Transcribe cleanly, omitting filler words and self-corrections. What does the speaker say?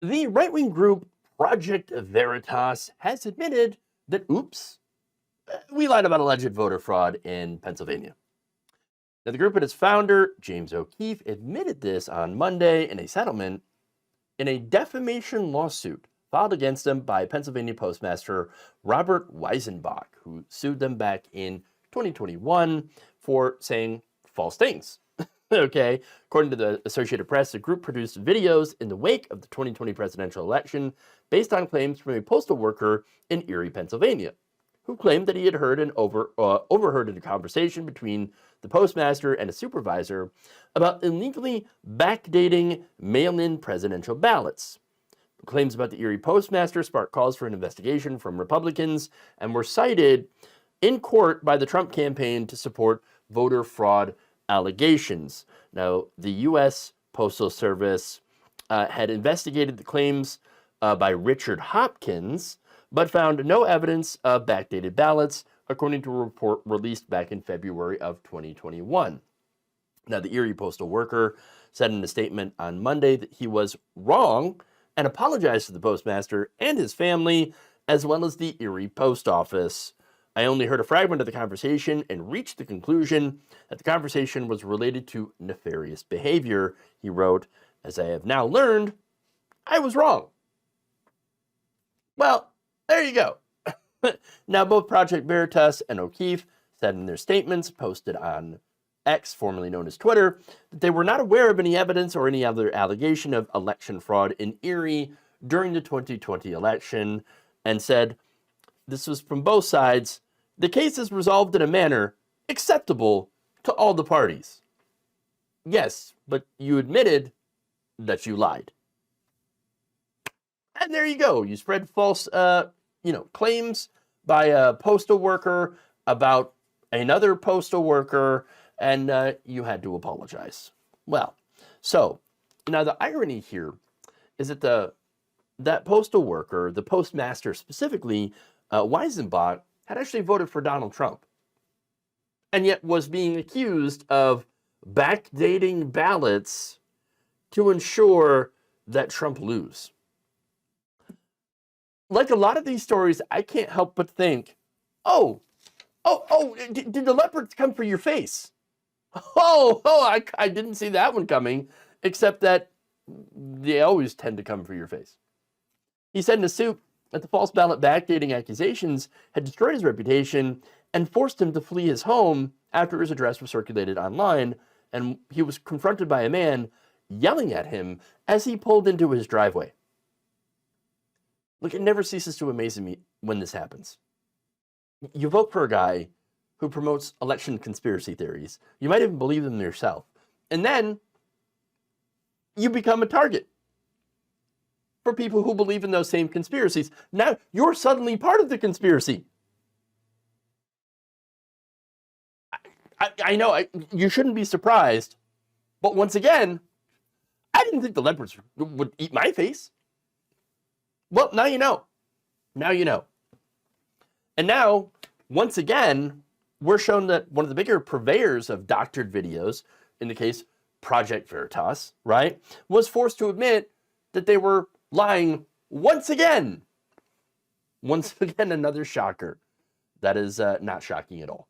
The right-wing group Project Veritas has admitted that, oops, we lied about alleged voter fraud in Pennsylvania. Now, the group and its founder, James O'Keefe, admitted this on Monday in a settlement in a defamation lawsuit filed against them by Pennsylvania Postmaster Robert Weisenbach, who sued them back in 2021 for saying false things. Okay, according to the Associated Press, the group produced videos in the wake of the 2020 presidential election based on claims from a postal worker in Erie, Pennsylvania, who claimed that he had overheard a conversation between the postmaster and a supervisor about illegally backdating mail-in presidential ballots. The claims about the Erie postmaster sparked calls for an investigation from Republicans and were cited in court by the Trump campaign to support voter fraud allegations. Now, the U.S. Postal Service had investigated the claims by Richard Hopkins, but found no evidence of backdated ballots, according to a report released back in February of 2021. Now, the Erie postal worker said in a statement on Monday that he was wrong and apologized to the postmaster and his family, as well as the Erie post office. I only heard a fragment of the conversation and reached the conclusion that the conversation was related to nefarious behavior, he wrote. As I have now learned, I was wrong. Well, there you go. Now, both Project Veritas and O'Keefe said in their statements posted on X, formerly known as Twitter, that they were not aware of any evidence or any other allegation of election fraud in Erie during the 2020 election, and said this was from both sides. The case is resolved in a manner acceptable to all the parties. Yes, but you admitted that you lied. And there you go. You spread false, claims by a postal worker about another postal worker, and you had to apologize. Well, so now the irony here is that that postal worker, the postmaster specifically, Weisenbach, had actually voted for Donald Trump, and yet was being accused of backdating ballots to ensure that Trump lose. Like a lot of these stories, I can't help but think, did the leopards come for your face? I didn't see that one coming, except that they always tend to come for your face. He said in a suit that the false ballot backdating accusations had destroyed his reputation and forced him to flee his home after his address was circulated online, and he was confronted by a man yelling at him as he pulled into his driveway. Look, it never ceases to amaze me when this happens. You vote for a guy who promotes election conspiracy theories. You might even believe them yourself. And then you become a target for people who believe in those same conspiracies. Now you're suddenly part of the conspiracy. I know you shouldn't be surprised, but once again, I didn't think the leopards would eat my face. Well, now you know. Now you know. And now, once again, we're shown that one of the bigger purveyors of doctored videos, in the case Project Veritas, right, was forced to admit that they were lying once again. Once again, another shocker. That is not shocking at all.